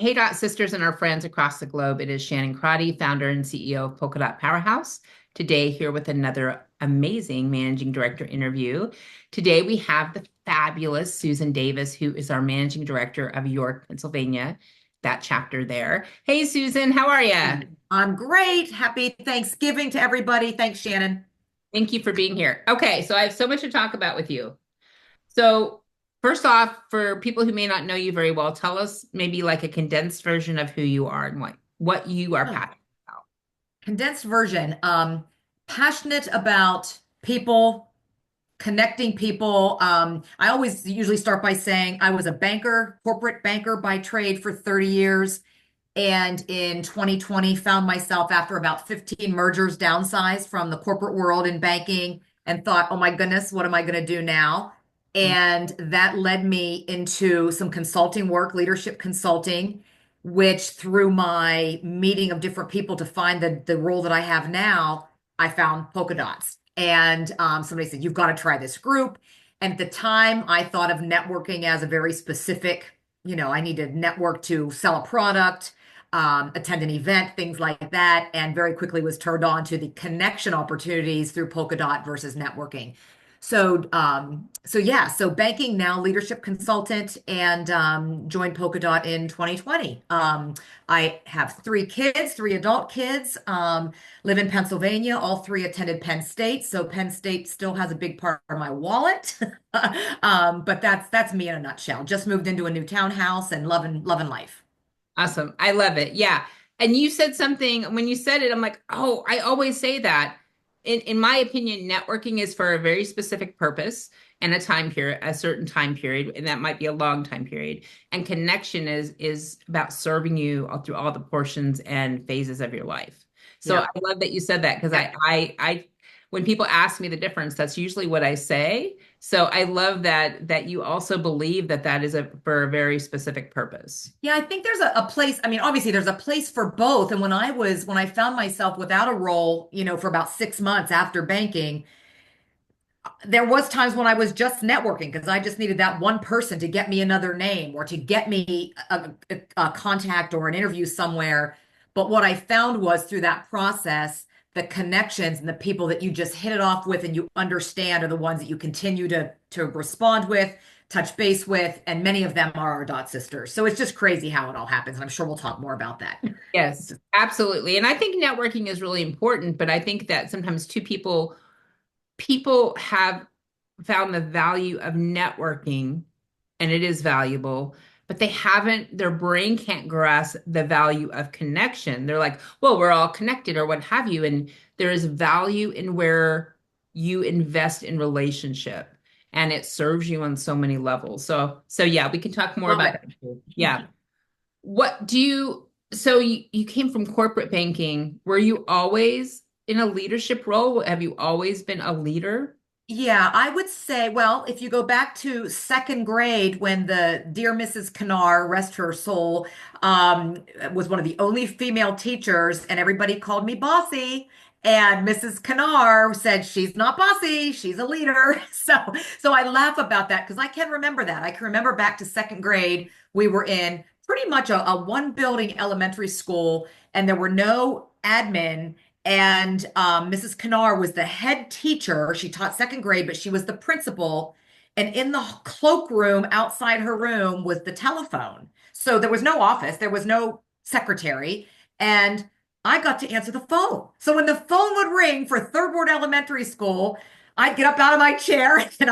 Hey, Dot sisters and our friends across the globe. It is Shannon Crotty, founder and CEO of Polka Dot Powerhouse. Today, here with another amazing managing director interview. Today, we have the fabulous Susan Davis, who is our managing director of York, Pennsylvania, that chapter there. Hey, Susan, how are you? I'm great. Happy Thanksgiving to everybody. Thanks, Shannon. Thank you for being here. Okay, so I have so much to talk about with you. So, first off, for people who may not know you very well, tell us maybe like a condensed version of who you are and what you are Oh, passionate about. condensed version. Passionate about people, connecting people. I always usually start by saying I was a banker, corporate banker by trade for 30 years. And in 2020, found myself after about 15 mergers downsized from the corporate world in banking and thought, oh my goodness, what am I going to do now? And that led me into some consulting work, leadership consulting, which through my meeting of different people to find the role that I have now, I found Polka Dots. And somebody said, you've got to try this group. And at the time, I thought of networking as a very specific, I need to network to sell a product, attend an event, things like that, and very quickly was turned on to the connection opportunities through Polka Dot versus networking. So banking now, leadership consultant, and joined Polka Dot in 2020. I have three kids, three adult kids, live in Pennsylvania. All three attended Penn State, so Penn State still has a big part of my wallet. But that's me in a nutshell. Just moved into a new townhouse and loving life. Awesome. I love it. Yeah. And you said something when you said it, I'm like, oh, I always say that. In my opinion, networking is for a very specific purpose and a time period, a certain time period, and that might be a long time period. And connection is about serving you all through all the portions and phases of your life. So I Yep. love that you said that because Yep. I when people ask me the difference, that's usually what I say. So I love that you also believe that that is for a very specific purpose. Yeah, I think there's a place. I mean, obviously there's a place for both. And when I found myself without a role, for about 6 months after banking, there was times when I was just networking because I just needed that one person to get me another name or to get me a contact or an interview somewhere. But what I found was through that process, the connections and the people that you just hit it off with and you understand are the ones that you continue to respond with, touch base with, and many of them are our dot sisters. So it's just crazy how it all happens. And I'm sure we'll talk more about that. Yes, absolutely. And I think networking is really important, but I think that sometimes people have found the value of networking and it is valuable, but their brain can't grasp the value of connection. They're like, well, we're all connected or what have you. And there is value in where you invest in relationship and it serves you on so many levels. So yeah, we can talk more Love about it. that too. Yeah. So you came from corporate banking. Were you always in a leadership role? Have you always been a leader? Yeah, I would say, well, if you go back to second grade when the dear Mrs. Knar, rest her soul, was one of the only female teachers, and everybody called me bossy. And Mrs. Knar said, she's not bossy, she's a leader. So I laugh about that because I can remember that. I can remember back to second grade, we were in pretty much a one building elementary school, and there were no admin. And Mrs. Knar was the head teacher. She taught second grade, but she was the principal. And in the cloakroom outside her room was the telephone. So there was no office, there was no secretary. And I got to answer the phone. So when the phone would ring for Third Ward Elementary School, I'd get up out of my chair and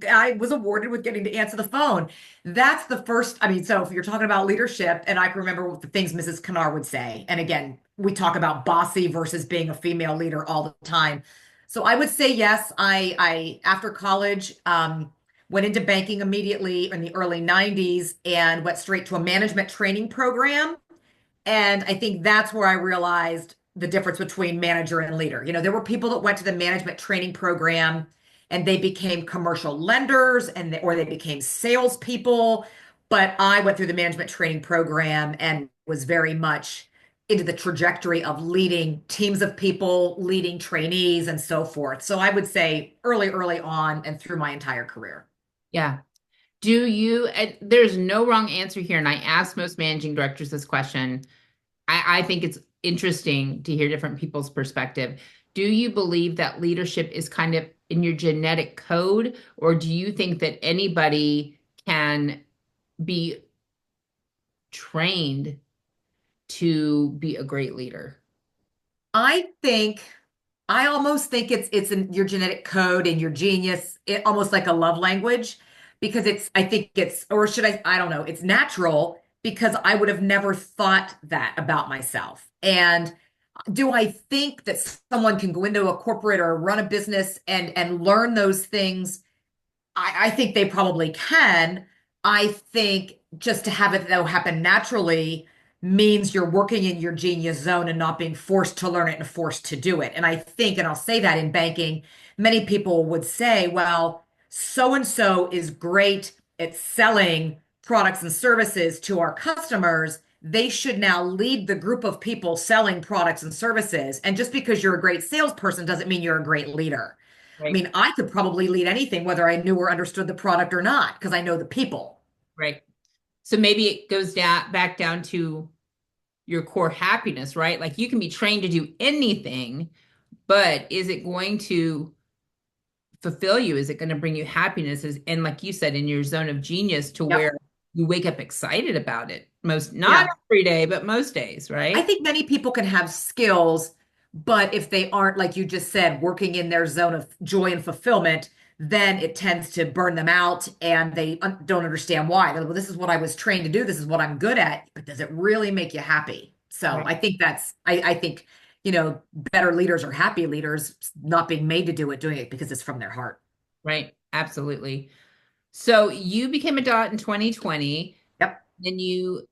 I was awarded with getting to answer the phone. That's the first, I mean, so if you're talking about leadership, and I can remember the things Mrs. Knar would say. And again, we talk about bossy versus being a female leader all the time. So I would say yes. I after college, went into banking immediately in the early 90s and went straight to a management training program. And I think that's where I realized the difference between manager and leader. There were people that went to the management training program and they became commercial lenders or they became salespeople. But I went through the management training program and was very much into the trajectory of leading teams of people, leading trainees, and so forth. So I would say early on and through my entire career. Yeah. Do you, and there's no wrong answer here, and I ask most managing directors this question. I think it's interesting to hear different people's perspective. Do you believe that leadership is kind of in your genetic code, or do you think that anybody can be trained to be a great leader? I think I almost think it's in your genetic code and your genius, almost like a love language, because I think it's, or should I don't know, it's natural because I would have never thought that about myself. And do I think that someone can go into a corporate or run a business and learn those things? I think they probably can. I think just to have it though happen naturally means you're working in your genius zone and not being forced to learn it and forced to do it. And I think, and I'll say that in banking, many people would say, well, so and so is great at selling products and services to our customers. They should now lead the group of people selling products and services. And just because you're a great salesperson doesn't mean you're a great leader. I Right, mean, I could probably lead anything, whether I knew or understood the product or not, because I know the people. right. So maybe it goes down back down to your core happiness, right? Like you can be trained to do anything, but is it going to fulfill you? Is it going to bring you happiness? And like you said, in your zone of genius to Yep. where you wake up excited about it most, not Yeah. every day, but most days, I right? think many people can have skills, but if they aren't, like you just said, working in their zone of joy and fulfillment, then it tends to burn them out and they don't understand why. They're like, well, this is what I was trained to do. This is what I'm good at. But does it really make you happy? So Right. I think I think, better leaders are happy leaders, not being made to do it, doing it because it's from their heart. Right. Absolutely. So you became a dot in 2020, Yep. then you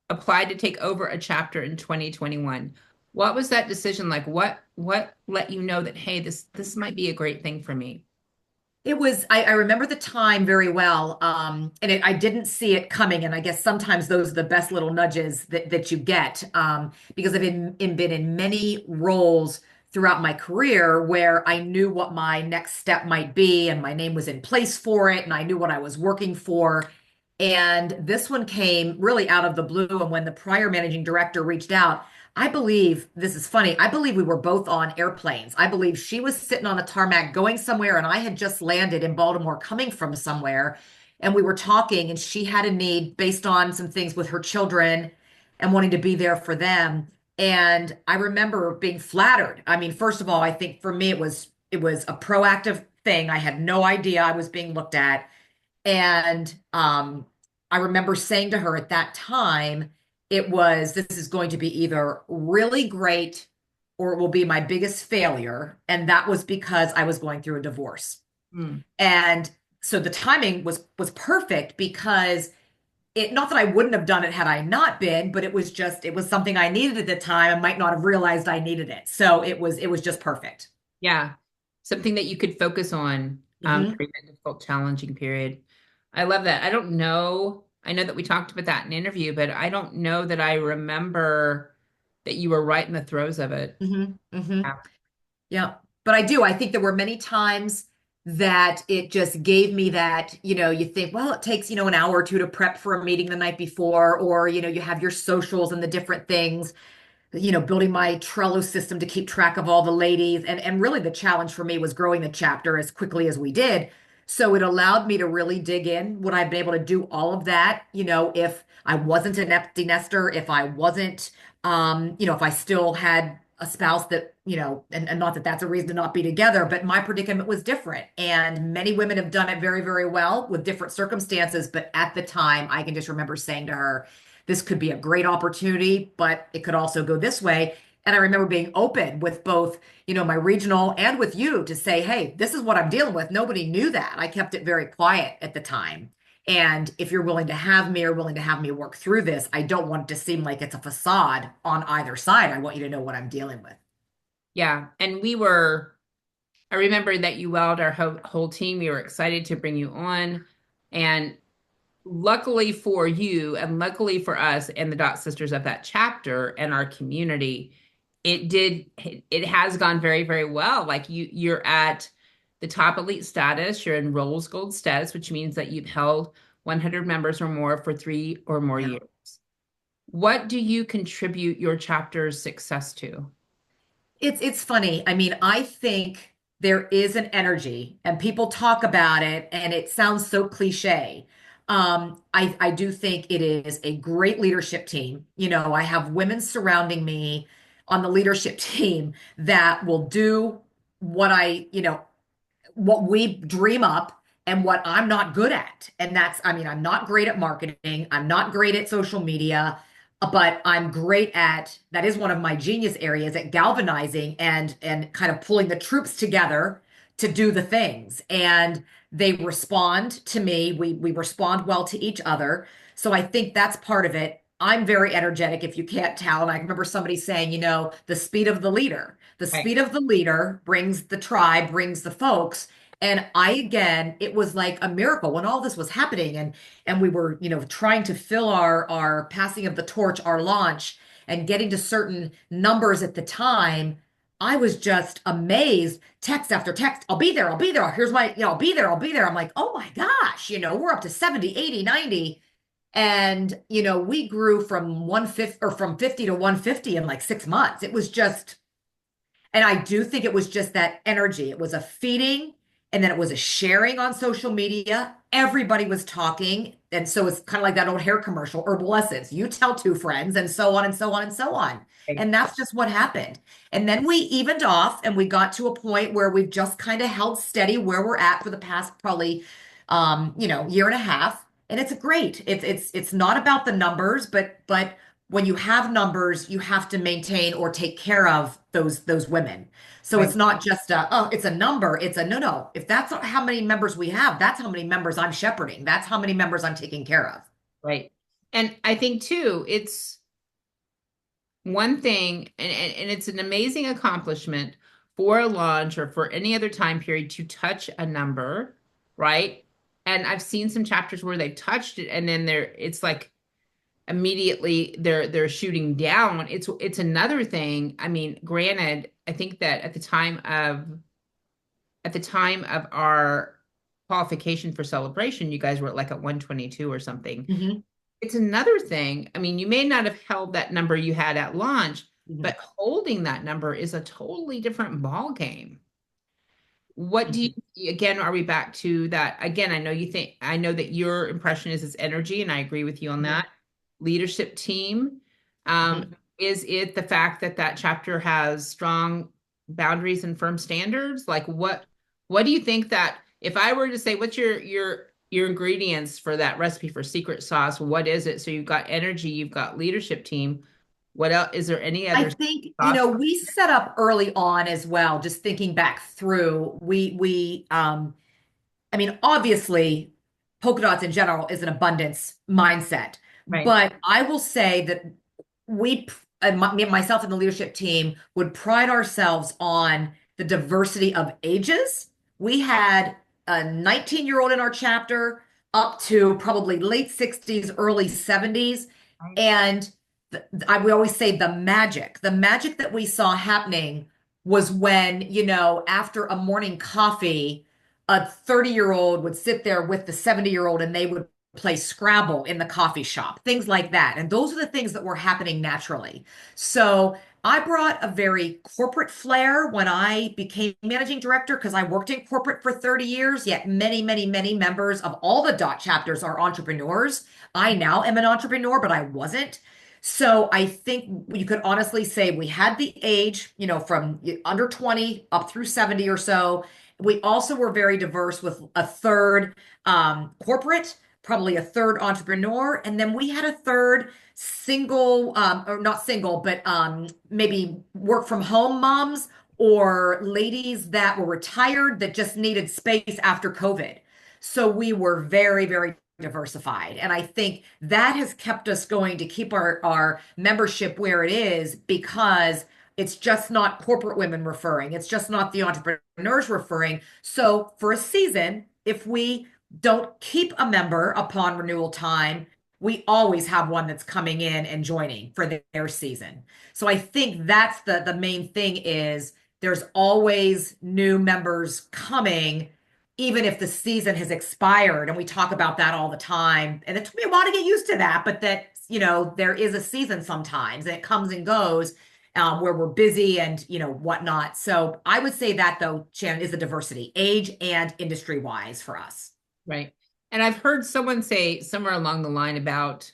applied to take over a chapter in 2021. What was that decision like? What let you know that, hey, this might be a great thing for me? It was, I remember the time very well. And I didn't see it coming. And I guess sometimes those are the best little nudges that you get. Because I've been in many roles throughout my career where I knew what my next step might be and my name was in place for it and I knew what I was working for. And this one came really out of the blue. And when the prior managing director reached out, I believe this is funny. I believe we were both on airplanes. I believe she was sitting on a tarmac going somewhere, and I had just landed in Baltimore coming from somewhere. And we were talking, and she had a need based on some things with her children and wanting to be there for them. And I remember being flattered. I mean, first of all, I think for me it was a proactive thing. I had no idea I was being looked at. And I remember saying to her at that time, this is going to be either really great or it will be my biggest failure. And that was because I was going through a divorce. Hmm. And so the timing was perfect because not that I wouldn't have done it had I not been, but it was something I needed at the time. I might not have realized I needed it. So it was just perfect. Yeah. Something that you could focus on Hmm. during that difficult, challenging period. I love that. I don't know. I know that we talked about that in interview, but I don't know that I remember that you were right in the throes of it. Hmm. Hmm. Yeah. Yeah, but I do. I think there were many times that it just gave me that, you think, well, it takes, an hour or two to prep for a meeting the night before, or, you have your socials and the different things, building my Trello system to keep track of all the ladies. And really the challenge for me was growing the chapter as quickly as we did. So it allowed me to really dig in. Would I have been able to do all of that, if I wasn't an empty nester, if I wasn't, if I still had a spouse that, and not that that's a reason to not be together, but my predicament was different. And many women have done it very, very well with different circumstances. But at the time, I can just remember saying to her, this could be a great opportunity, but it could also go this way. And I remember being open with both, my regional and with you to say, hey, this is what I'm dealing with. Nobody knew that. I kept it very quiet at the time. And if you're willing to have me or willing to have me work through this, I don't want it to seem like it's a facade on either side. I want you to know what I'm dealing with. Yeah. I remember that you wowed our whole team. We were excited to bring you on. And luckily for you, and luckily for us and the Dot Sisters of that chapter and our community, it has gone very, very well. Like you're at the top elite status, you're in Rose Gold status, which means that you've held 100 members or more for 3 or more years. What do you contribute your chapter's success to? It's funny. I mean, I think there is an energy and people talk about it and it sounds so cliche. I do think it is a great leadership team. You know, I have women surrounding me on the leadership team that will do what what we dream up and what I'm not good at. And that's, I mean, I'm not great at marketing. I'm not great at social media, but I'm great at, that is one of my genius areas at galvanizing and kind of pulling the troops together to do the things. And they respond to me. We respond well to each other. So I think that's part of it. I'm very energetic, if you can't tell. And I remember somebody saying, the speed of the leader. The Right. speed of the leader brings the tribe, brings the folks. And again, it was like a miracle when all this was happening and we were, trying to fill our passing of the torch, our launch, and getting to certain numbers at the time. I was just amazed. Text after text, I'll be there, I'll be there. Here's my, I'll be there, I'll be there. I'm like, oh my gosh, we're up to 70, 80, 90. And, we grew from 150 or from 50 to 150 in like 6 months. It was just, and I do think it was just that energy. It was a feeding and then it was a sharing on social media. Everybody was talking. And so it's kind of like that old hair commercial, herbal essence. You tell two friends and so on and so on and so on. Right. And that's just what happened. And then we evened off and we got to a point where we've just kind of held steady where we're at for the past probably year and a half. And it's great. It's not about the numbers, but when you have numbers, you have to maintain or take care of those women. So Right. it's not just it's a number. It's a no. If that's not how many members we have, that's how many members I'm shepherding. That's how many members I'm taking care of. Right. And I think too, it's one thing, and it's an amazing accomplishment for a launch or for any other time period to touch a number, right? And I've seen some chapters where they've touched it and then it's like immediately they're shooting down. It's another thing. I mean, granted, I think that at the time of our qualification for celebration, you guys were like at 122 or something. Hmm. It's another thing. I mean, you may not have held that number you had at launch, Hmm. but holding that number is a totally different ball game. What do Hmm. you, again, are we back to that? Again, I know that your impression is it's energy, and I agree with you on Hmm. that. Leadership team. Um, Hmm. is it the fact that that chapter has strong boundaries and firm standards? Like what do you think that if I were to say, what's your ingredients for that recipe for secret sauce? What is it? So you've got energy, you've got leadership team. What else? Is there any I other think, sauce? we set up early on as well, just thinking back through, I mean, obviously, polka dots in general is an abundance mindset. Right. But I will say that myself and the leadership team would pride ourselves on the diversity of ages. We had a 19-year-old in our chapter up to probably late 60s, early 70s. Right. And we always say the magic that we saw happening was when, after a morning coffee, a 30-year-old would sit there with the 70-year-old and they would play Scrabble in the coffee shop, things like that. And those are the things that were happening naturally. So I brought a very corporate flair when I became managing director because I worked in corporate for 30 years, yet many, many, many members of all the dot chapters are entrepreneurs. I now am an entrepreneur, but I wasn't. So I think you could honestly say we had the age, from under 20 up through 70 or so. We also were very diverse with a third corporate, probably a third entrepreneur, and then we had a third single, or not single, but maybe work from home moms or ladies that were retired that just needed space after COVID. So we were very, very diversified. And I think that has kept us going to keep our membership where it is because it's just not corporate women referring. It's just not the entrepreneurs referring. So for a season, if we don't keep a member upon renewal time, we always have one that's coming in and joining for their season. So I think that's the main thing is There's always new members coming, even if the season has expired. And we talk about that all the time. And it took me a while to get used to that, but that, there is a season sometimes and it comes and goes, where we're busy and, whatnot. So I would say that though, Shannon, is the diversity, age and industry wise for us. Right. And I've heard someone say somewhere along the line about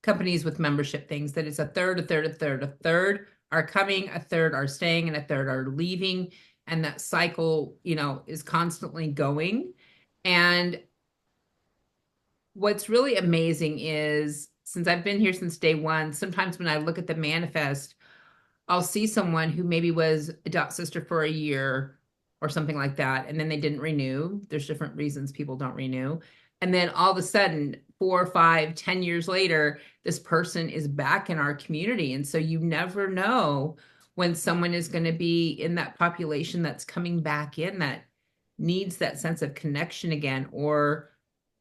companies with membership things that it's a third, a third, a third, a third are coming, a third are staying, and a third are leaving. And that cycle, is constantly going. And what's really amazing is since I've been here since day one, sometimes when I look at the manifest, I'll see someone who maybe was a dot sister for a year or something like that, and then they didn't renew. There's different reasons people don't renew. And then all of a sudden, 4, 5, 10 years later, this person is back in our community. And so you never know when someone is going to be in that population that's coming back in that needs that sense of connection again, or,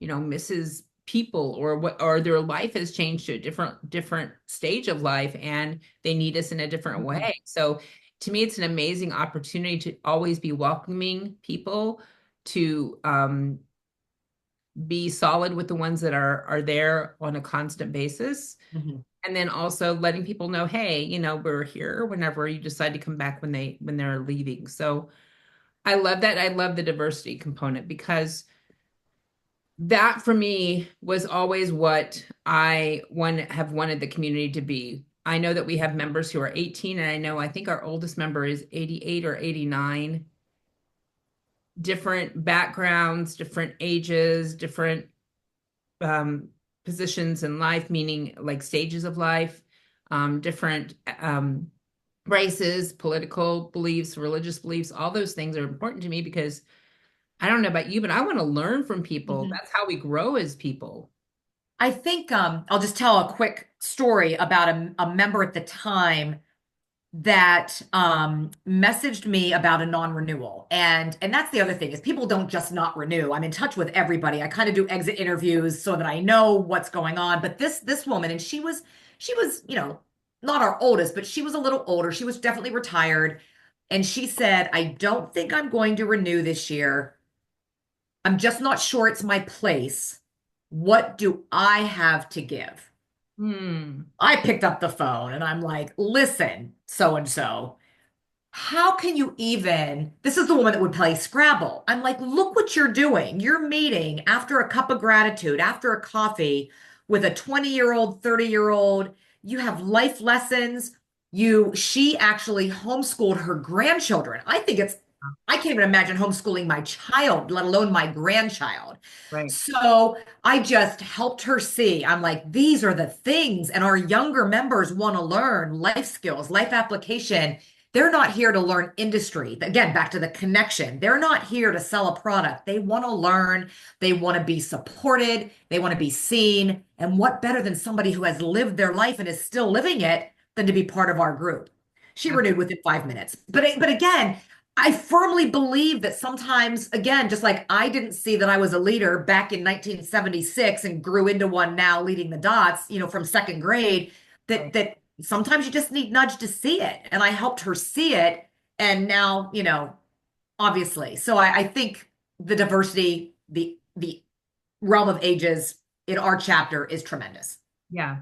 misses people, or what, or their life has changed to a different stage of life and they need us in a different Mhm. way. So to me, it's an amazing opportunity to always be welcoming people, to be solid with the ones that are there on a constant basis. Mhm. And then also letting people know, hey, we're here whenever you decide to come back when they're leaving. So I love that. I love the diversity component because that for me was always what have wanted the community to be. I know that we have members who are 18, and I think our oldest member is 88 or 89. Different backgrounds, different ages, different um, positions in life, meaning like stages of life, different races, political beliefs, religious beliefs. All those things are important to me because I don't know about you, but I want to learn from people. Mhm. That's how we grow as people. I think I'll just tell a quick story about a member at the time that messaged me about a non-renewal. And that's the other thing is people don't just not renew. I'm in touch with everybody. I kind of do exit interviews so that I know what's going on. But this woman, and she was, not our oldest, but she was a little older. She was definitely retired. And she said, I don't think I'm going to renew this year. I'm just not sure it's my place. What do I have to give? Hmm. I picked up the phone and I'm like, listen, so and so, how can you even? This is the woman that would play Scrabble. I'm like, look what you're doing. You're meeting after a cup of gratitude, after a coffee with a 20-year-old, 30-year-old. You have life lessons. She actually homeschooled her grandchildren. I can't even imagine homeschooling my child, let alone my grandchild. Right. So I just helped her see. I'm like, these are the things, and our younger members want to learn life skills, life application. They're not here to learn industry. Again, back to the connection. They're not here to sell a product. They want to learn. They want to be supported. They want to be seen. And what better than somebody who has lived their life and is still living it than to be part of our group? She renewed within 5 minutes. But again, I firmly believe that sometimes, again, just like I didn't see that I was a leader back in 1976 and grew into one now leading the dots, from second grade, that Right. that sometimes you just need nudge to see it. And I helped her see it. And now, obviously. So I think the diversity, the realm of ages in our chapter is tremendous. Yeah.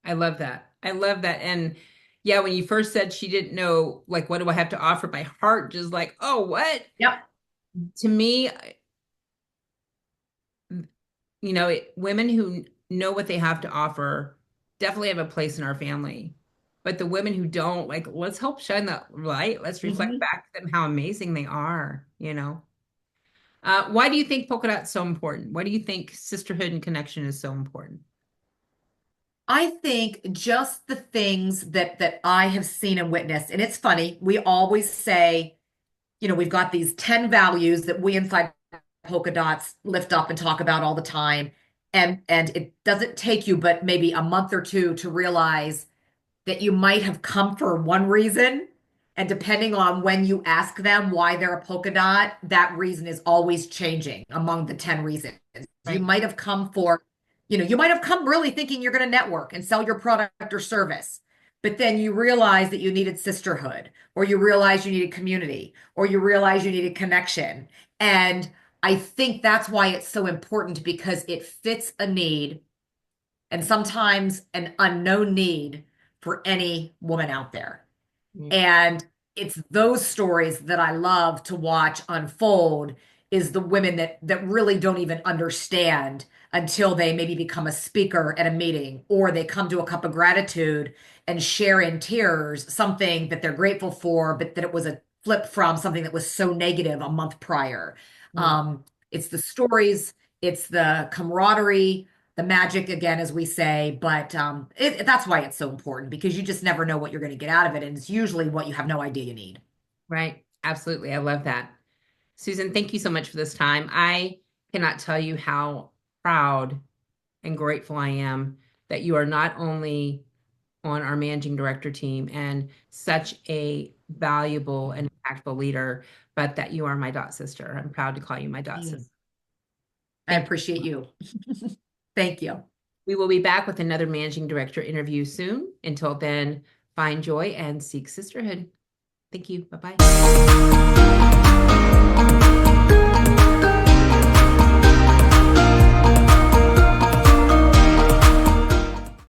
I love that. I love that. And yeah, when you first said she didn't know, like, what do I have to offer? My heart just like, oh, what? Yep. To me, women who know what they have to offer definitely have a place in our family. But the women who don't, like, let's help shine that light. Let's reflect Mhm. back to them how amazing they are. Why do you think polka dot's so important? Why do you think sisterhood and connection is so important? I think just the things that I have seen and witnessed, and it's funny, we always say, we've got these 10 values that we inside Polka Dots lift up and talk about all the time. And it doesn't take you but maybe a month or two to realize that you might have come for one reason. And depending on when you ask them why they're a polka dot, that reason is always changing among the 10 reasons. You Right. might have come for, you might have come really thinking you're going to network and sell your product or service. but then you realize that you needed sisterhood, or you realize you needed community, or you realize you needed connection. And I think that's why it's so important because it fits a need and sometimes an unknown need for any woman out there. Mm. And it's those stories that I love to watch unfold is the women that really don't even understand until they maybe become a speaker at a meeting or they come to a cup of gratitude and share in tears something that they're grateful for, but that it was a flip from something that was so negative a month prior. Mm. It's the stories, it's the camaraderie, the magic again, as we say, but that's why it's so important because you just never know what you're going to get out of it. And it's usually what you have no idea you need. Right. Absolutely. I love that. Susan, thank you so much for this time. I cannot tell you how proud and grateful I am that you are not only on our managing director team and such a valuable and impactful leader, but that you are my dot sister. I'm proud to call you my dot sister. Mm. I Thank appreciate you. you. Thank you. We will be back with another managing director interview soon. Until then, find joy and seek sisterhood. Thank you. Bye bye.